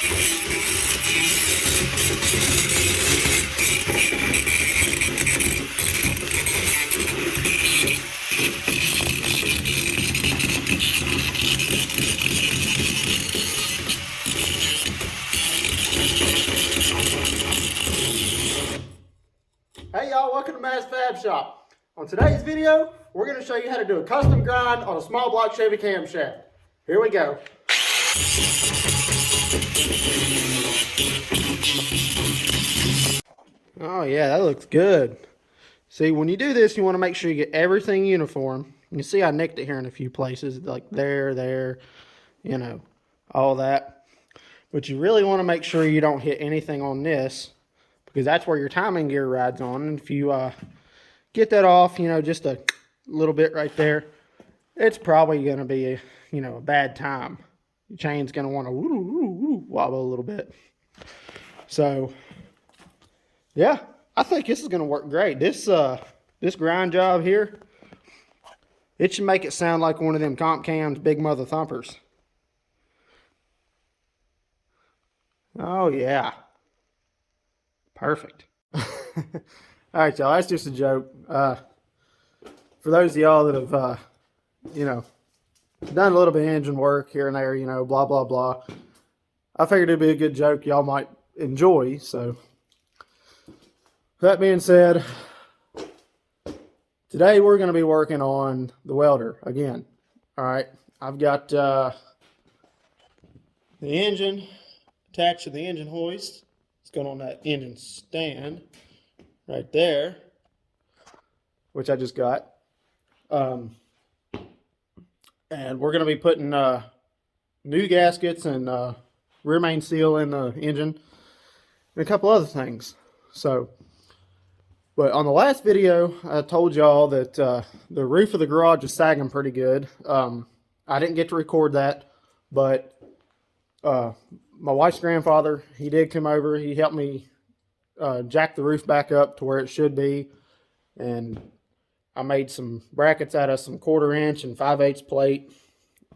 Hey y'all, welcome to Matt's Fab Shop. On today's video, we're going to show you how to do a custom grind on a small block Chevy camshaft. Here we go. Oh yeah, that looks good. See, when you do this, you want to make sure you get everything uniform. You can see I nicked it here in a few places, like there, you know, all that. But you really want to make sure you don't hit anything on this, because that's where your timing gear rides on. And if you get that off, you know, just a little bit right there, it's probably going to be, you know, a bad time. Your chain's going to want to wobble a little bit. So, yeah, I think this is going to work great. This grind job here, it should make it sound like one of them comp cams big mother thumpers. Oh, yeah. Perfect. All right, y'all, that's just a joke. For those of y'all that have, you know, done a little bit of engine work here and there, you know, blah, blah, blah, I figured it'd be a good joke y'all might enjoy. So, that being said, today we're going to be working on the welder again. All right, I've got the engine attached to the engine hoist. It's going on that engine stand right there, which I just got. And we're going to be putting new gaskets and rear main seal in the engine and a couple other things. So, but on the last video, I told y'all that the roof of the garage is sagging pretty good. I didn't get to record that, but my wife's grandfather, he did come over. He helped me jack the roof back up to where it should be. And I made some brackets out of some 1/4 inch and 5/8 plate.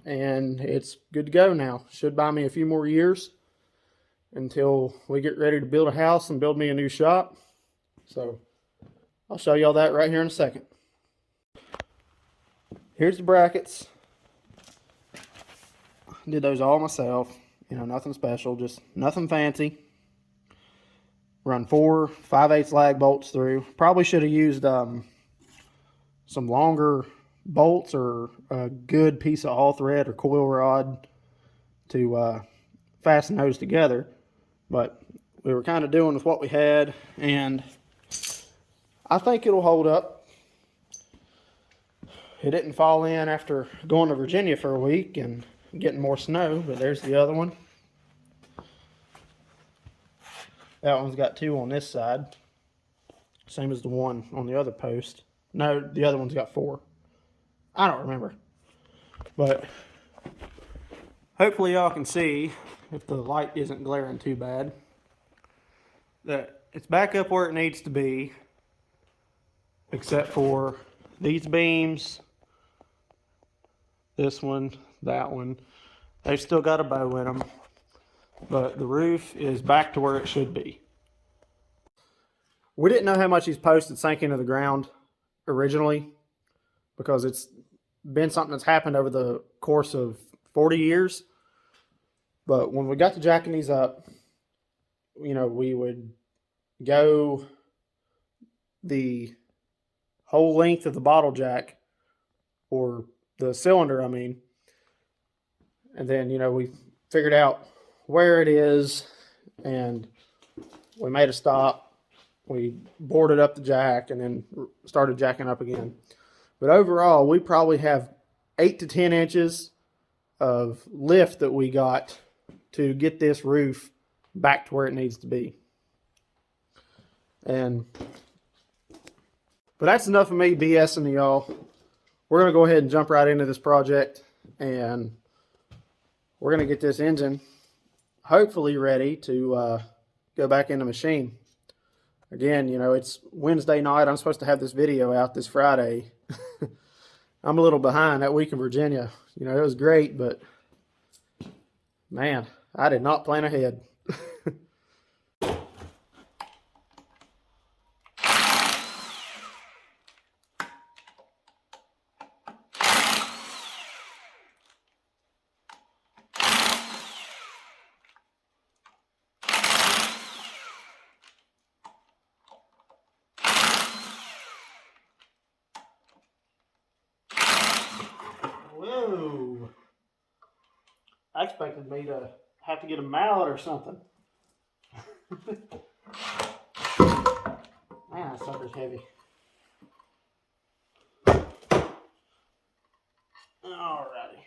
And it's good to go now. Should buy me a few more years until we get ready to build a house and build me a new shop. So I'll show y'all that right here in a second. Here's the brackets. Did those all myself. You know, nothing special, just nothing fancy. Run 4 5/8 lag bolts through. Probably should have used some longer bolts or a good piece of all thread or coil rod to fasten those together. But we were kind of doing with what we had, and I think it'll hold up. It didn't fall in after going to Virginia for a week and getting more snow, but there's the other one. That one's got 2 on this side, same as the one on the other post. No, the other one's got 4. I don't remember, but hopefully y'all can see, if the light isn't glaring too bad, that it's back up where it needs to be, except for these beams, this one, that one. They've still got a bow in them, but the roof is back to where it should be. We didn't know how much these posts had sank into the ground originally, because it's been something that's happened over the course of 40 years. But when we got to jacking these up, you know, we would go the whole length of the bottle jack, or the cylinder, I mean. And then, you know, we figured out where it is, and we made a stop. We boarded up the jack and then started jacking up again. But overall, we probably have 8 to 10 inches of lift that we got to get this roof back to where it needs to be. But that's enough of me BSing to y'all. We're going to go ahead and jump right into this project, and we're going to get this engine hopefully ready to go back in the machine. Again, you know, it's Wednesday night. I'm supposed to have this video out this Friday. I'm a little behind. That week in Virginia, you know, it was great, but man, I did not plan ahead. Whoa. I expected me to have to get a mallet or something. Man, that sucker's heavy. Alrighty.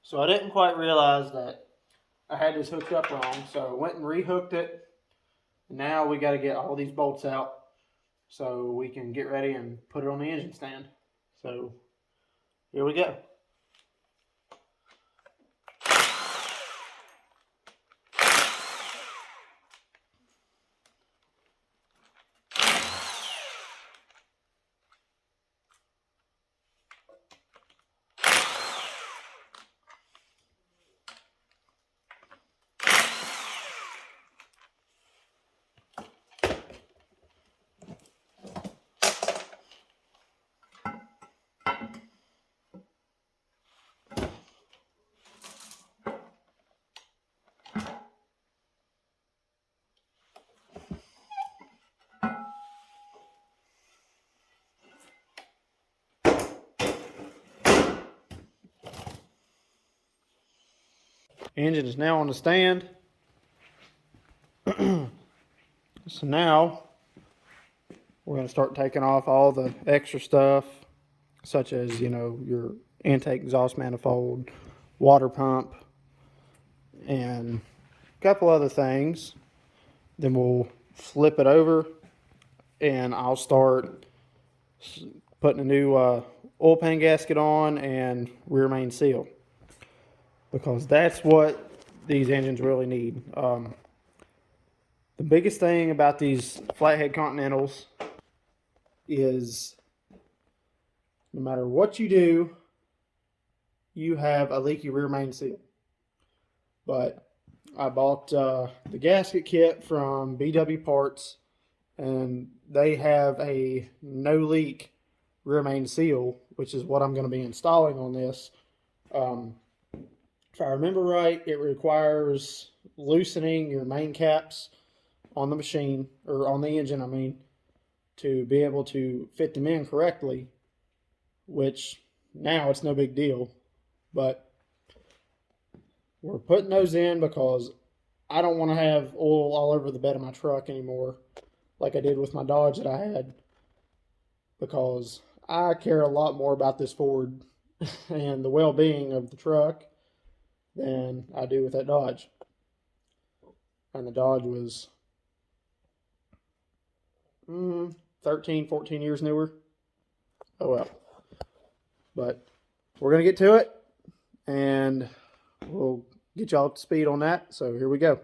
So I didn't quite realize that I had this hooked up wrong, so I went and rehooked it. Now we got to get all these bolts out so we can get ready and put it on the engine stand. So here we go. Engine is now on the stand. So now we're going to start taking off all the extra stuff, such as, you know, your intake exhaust manifold, water pump, and a couple other things. Then we'll flip it over and I'll start putting a new oil pan gasket on and rear main seal, because that's what these engines really need. The biggest thing about these flathead Continentals is no matter what you do, you have a leaky rear main seal. But I bought the gasket kit from BW Parts, and they have a no leak rear main seal, which is what I'm going to be installing on this. If I remember right, it requires loosening your main caps on the machine, or on the engine, I mean, to be able to fit them in correctly, which now it's no big deal. But we're putting those in because I don't want to have oil all over the bed of my truck anymore, like I did with my Dodge that I had, because I care a lot more about this Ford and the well-being of the truck than I do with that Dodge. And the Dodge was 13, 14 years newer. Oh well. But we're going to get to it, and we'll get y'all up to speed on that. So here we go.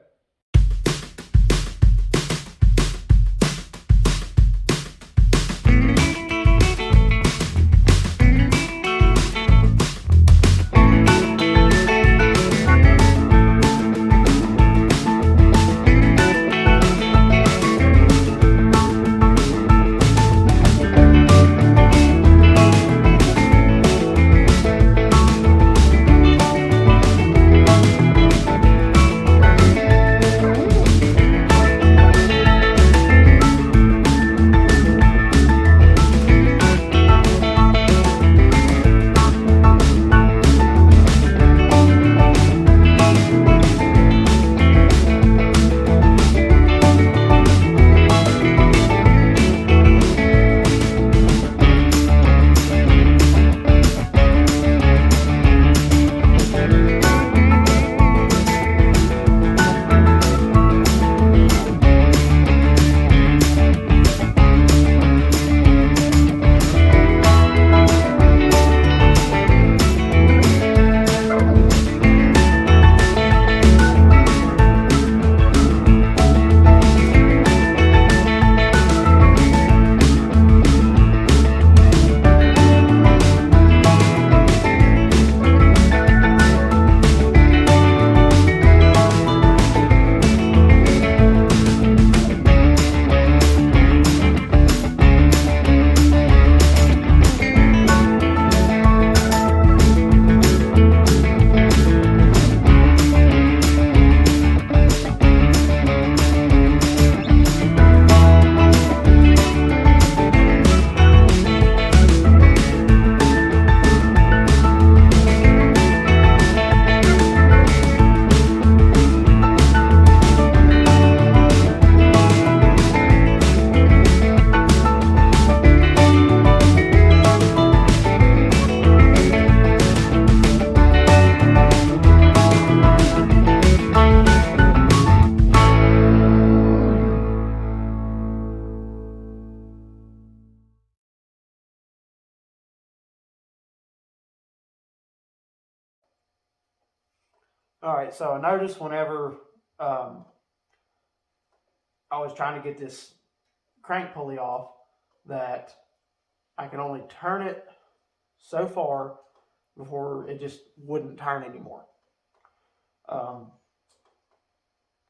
All right, so I noticed whenever I was trying to get this crank pulley off that I could only turn it so far before it just wouldn't turn anymore. Um,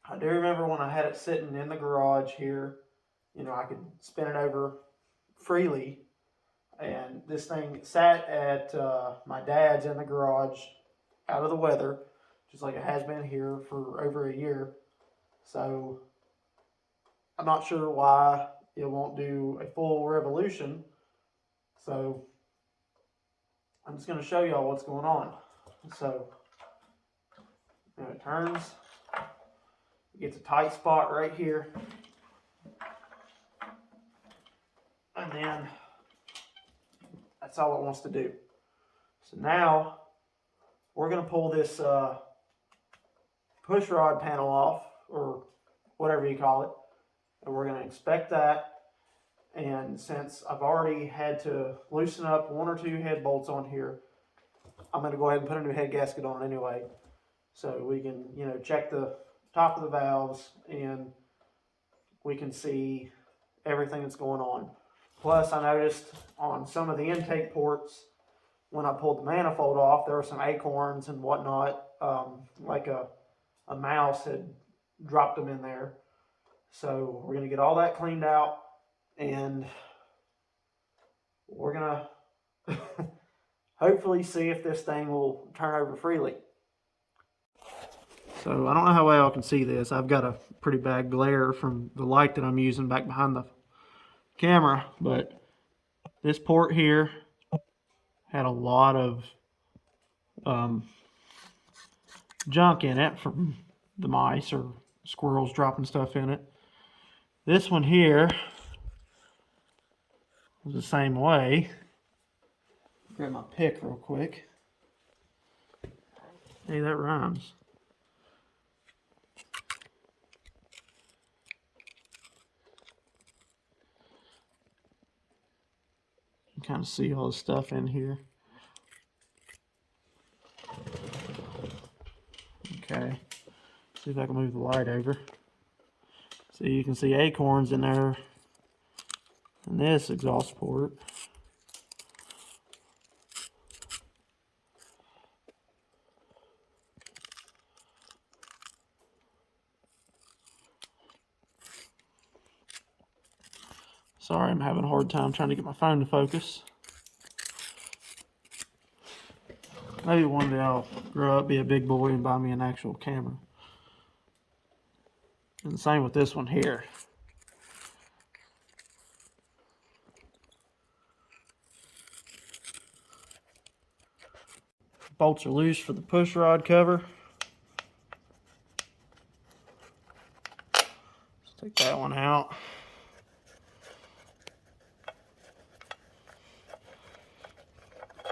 I do remember when I had it sitting in the garage here, I could spin it over freely. And this thing sat at my dad's in the garage out of the weather, just like it has been here for over a year. So I'm not sure why it won't do a full revolution. So I'm just going to show y'all what's going on. So it turns, it gets a tight spot right here. And then that's all it wants to do. So now we're going to pull this push rod panel off, or whatever you call it, and we're going to inspect that. And since I've already had to loosen up one or two head bolts on here, I'm going to go ahead and put a new head gasket on anyway, so we can check the top of the valves and we can see everything that's going on. Plus, I noticed on some of the intake ports, when I pulled the manifold off, there were some acorns and whatnot, like a mouse had dropped them in there. So we're going to get all that cleaned out, and we're going to hopefully see if this thing will turn over freely. So I don't know how well I can see this. I've got a pretty bad glare from the light that I'm using back behind the camera, but this port here had a lot of junk in it from the mice or squirrels dropping stuff in it. This one here was the same way. Grab my pick real quick. Hey, that rhymes. You can kind of see all the stuff in here. Okay, see if I can move the light over. So you can see acorns in there in this exhaust port. Sorry, I'm having a hard time trying to get my phone to focus. Maybe one day I'll grow up, be a big boy, and buy me an actual camera. And the same with this one here. Bolts are loose for the push rod cover. Let's take that one out.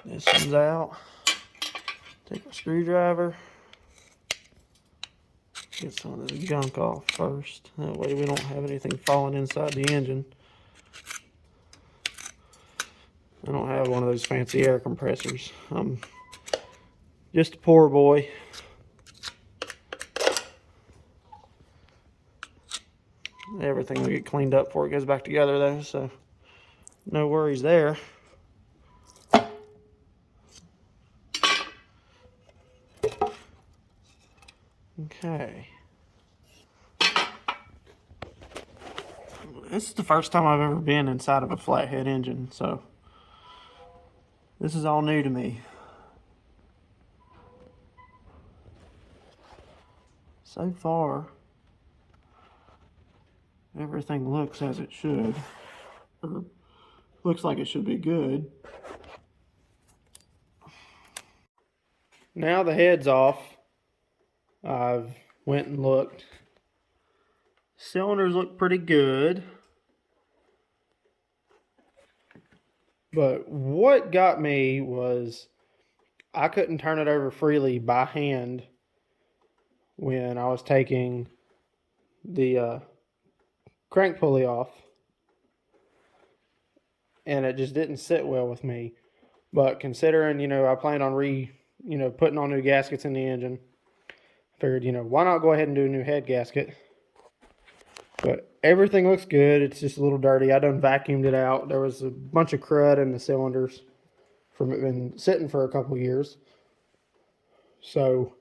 This one's out. Take a screwdriver. Get some of this gunk off first. That way we don't have anything falling inside the engine. I don't have one of those fancy air compressors. I'm just a poor boy. Everything will get cleaned up before it goes back together though, so no worries there. Okay. This is the first time I've ever been inside of a flathead engine, so this is all new to me. So far, everything looks as it should, or looks like it should be good. Now the head's off. I've went and looked. Cylinders look pretty good. But what got me was I couldn't turn it over freely by hand when I was taking the crank pulley off. And it just didn't sit well with me. But considering, I plan on putting on new gaskets in the engine, figured, you know, why not go ahead and do a new head gasket? But everything looks good. It's just a little dirty. I done vacuumed it out. There was a bunch of crud in the cylinders from it been sitting for a couple years. So,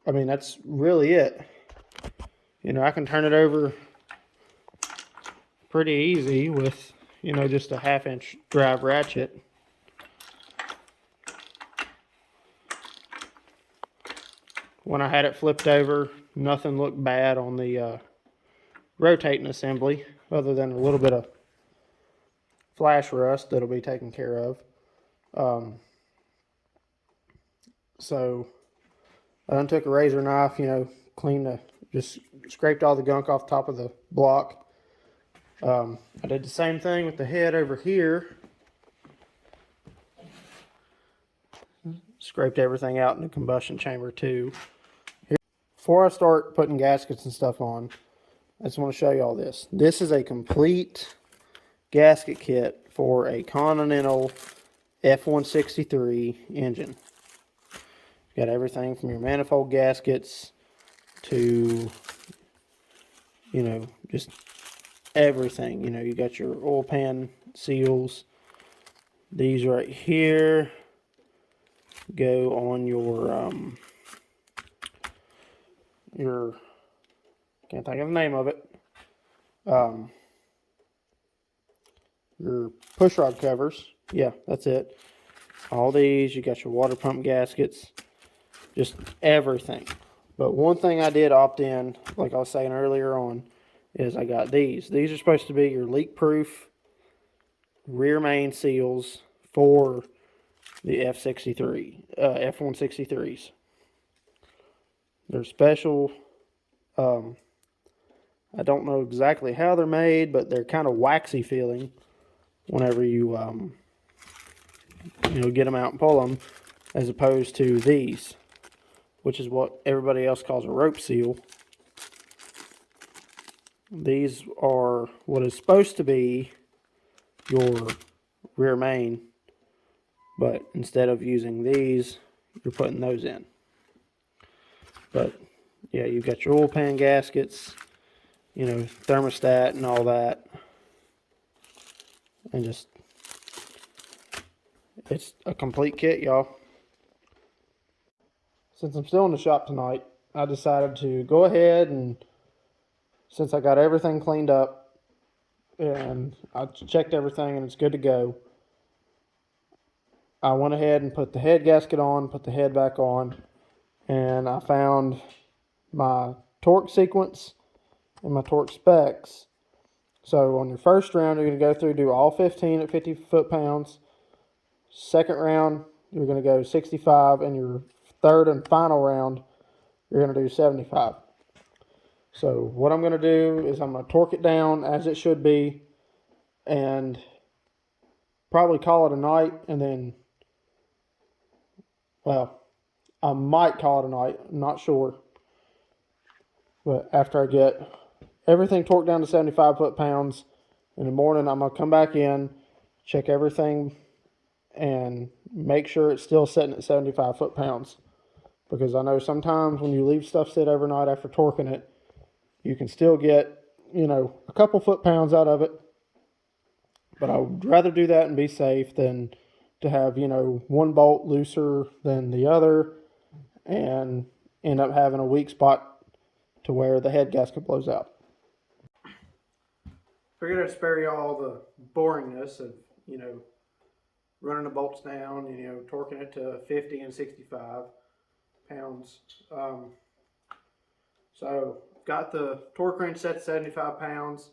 I mean, that's really it. You know, I can turn it over pretty easy with, you know, just a 1/2-inch drive ratchet. When I had it flipped over, nothing looked bad on the rotating assembly, other than a little bit of flash rust that'll be taken care of. So I then took a razor knife, you know, just scraped all the gunk off the top of the block. I did the same thing with the head over here. Scraped everything out in the combustion chamber too. Before I start putting gaskets and stuff on, I just want to show you all this. This is a complete gasket kit for a Continental F163 engine. Got everything from your manifold gaskets to, you know, just everything. You know, you got your oil pan seals. These right here go on your can't think of the name of it. Your push rod covers. Yeah, that's it. All these, you got your water pump gaskets, just everything. But one thing I did opt in, like I was saying earlier on, is I got these. These are supposed to be your leak-proof rear main seals for the F163s. They're special. I don't know exactly how they're made, but they're kind of waxy feeling whenever you you know, get them out and pull them, as opposed to these, which is what everybody else calls a rope seal. These are what is supposed to be your rear main, but instead of using these, you're putting those in. But yeah, you've got your oil pan gaskets, you know, thermostat and all that, and just, it's a complete kit, y'all. Since I'm still in the shop tonight, I decided to go ahead and, since I got everything cleaned up and I checked everything and it's good to go, I went ahead and put the head gasket on, put the head back on, and I found my torque sequence and my torque specs. So on your first round, you're going to go through, do all 15 at 50 foot-pounds. Second round, you're going to go 65, and your third and final round, you're going to do 75. So what I'm going to do is I'm going to torque it down as it should be, and probably call it a night, and then, well, I might call it a night, I'm not sure. But after I get everything torqued down to 75 foot-pounds, in the morning I'm going to come back in, check everything, and make sure it's still sitting at 75 foot-pounds. Because I know sometimes when you leave stuff sit overnight after torquing it, you can still get, you know, a couple foot-pounds out of it. But I would rather do that and be safe than to have, you know, one bolt looser than the other and end up having a weak spot to where the head gasket blows out. Figured I'd spare you all the boringness of, you know, running the bolts down, you know, torquing it to 50 and 65 pounds. So got the torque wrench set to 75 pounds.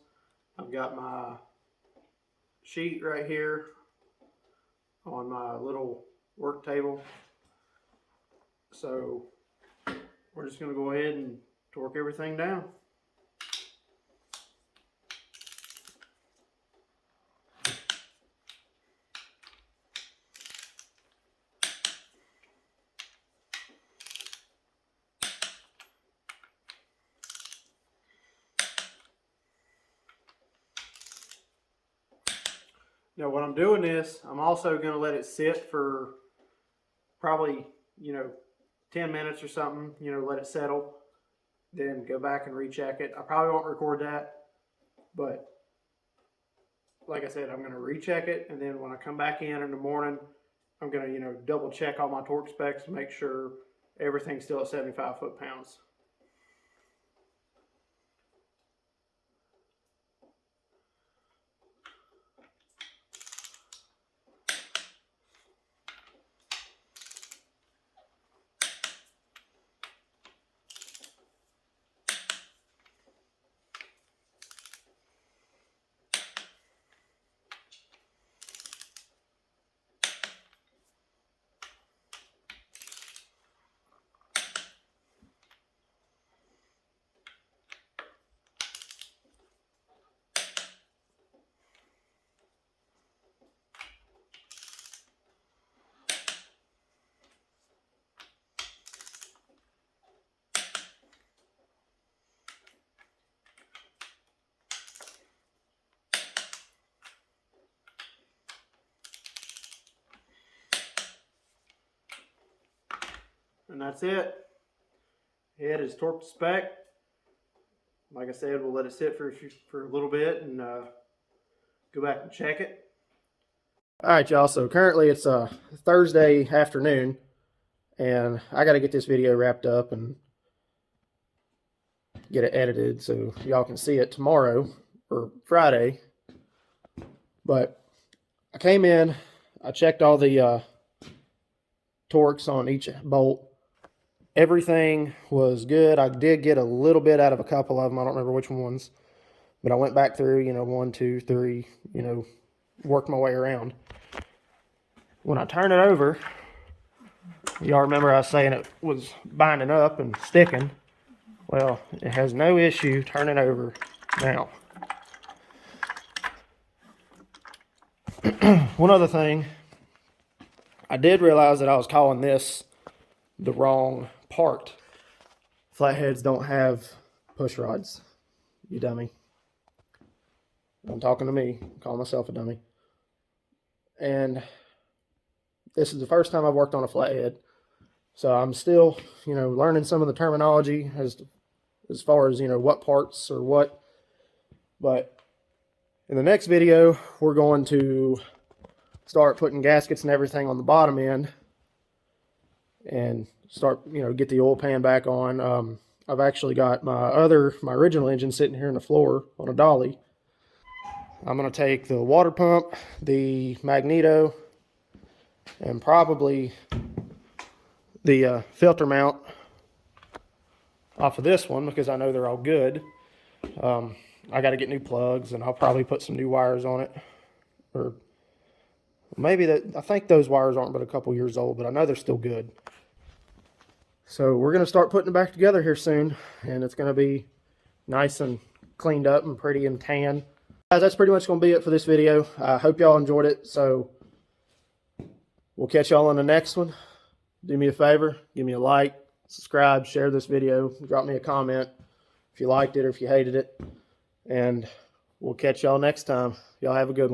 I've got my sheet right here on my little work table. So we're just going to go ahead and torque everything down. Now, when I'm doing this, I'm also going to let it sit for probably, you know, 10 minutes or something, you know, let it settle, then go back and recheck it. I probably won't record that, but like I said, I'm going to recheck it, and then when I come back in the morning, I'm going to, you know, double check all my torque specs to make sure everything's still at 75 foot-pounds. And that's it. Head is torque to spec. Like I said, we'll let it sit for a little bit and go back and check it. All right, y'all. So currently it's Thursday afternoon, and I got to get this video wrapped up and get it edited so y'all can see it tomorrow or Friday. But I came in, I checked all the torques on each bolt. Everything was good. I did get a little bit out of a couple of them. I don't remember which ones. But I went back through, you know, 1, 2, 3, you know, worked my way around. When I turn it over, y'all remember I was saying it was binding up and sticking. Well, it has no issue turning over now. One other thing, I did realize that I was calling this the wrong part. Flatheads don't have push rods, you dummy. I'm talking to me, I call myself a dummy. And this is the first time I've worked on a flathead, so I'm still, you know, learning some of the terminology as far as, you know, what parts or what. But in the next video, we're going to start putting gaskets and everything on the bottom end and start, you know, get the oil pan back on. I've actually got my original engine sitting here on the floor on a dolly. I'm going to take the water pump, the magneto, and probably the filter mount off of this one because I know they're all good. I got to get new plugs, and I'll probably put some new wires on it. Or maybe I think those wires aren't but a couple years old, but I know they're still good. So we're going to start putting it back together here soon, and it's going to be nice and cleaned up and pretty and tan. Guys, that's pretty much going to be it for this video. I hope y'all enjoyed it, so we'll catch y'all on the next one. Do me a favor, give me a like, subscribe, share this video, drop me a comment if you liked it or if you hated it, and we'll catch y'all next time. Y'all have a good one.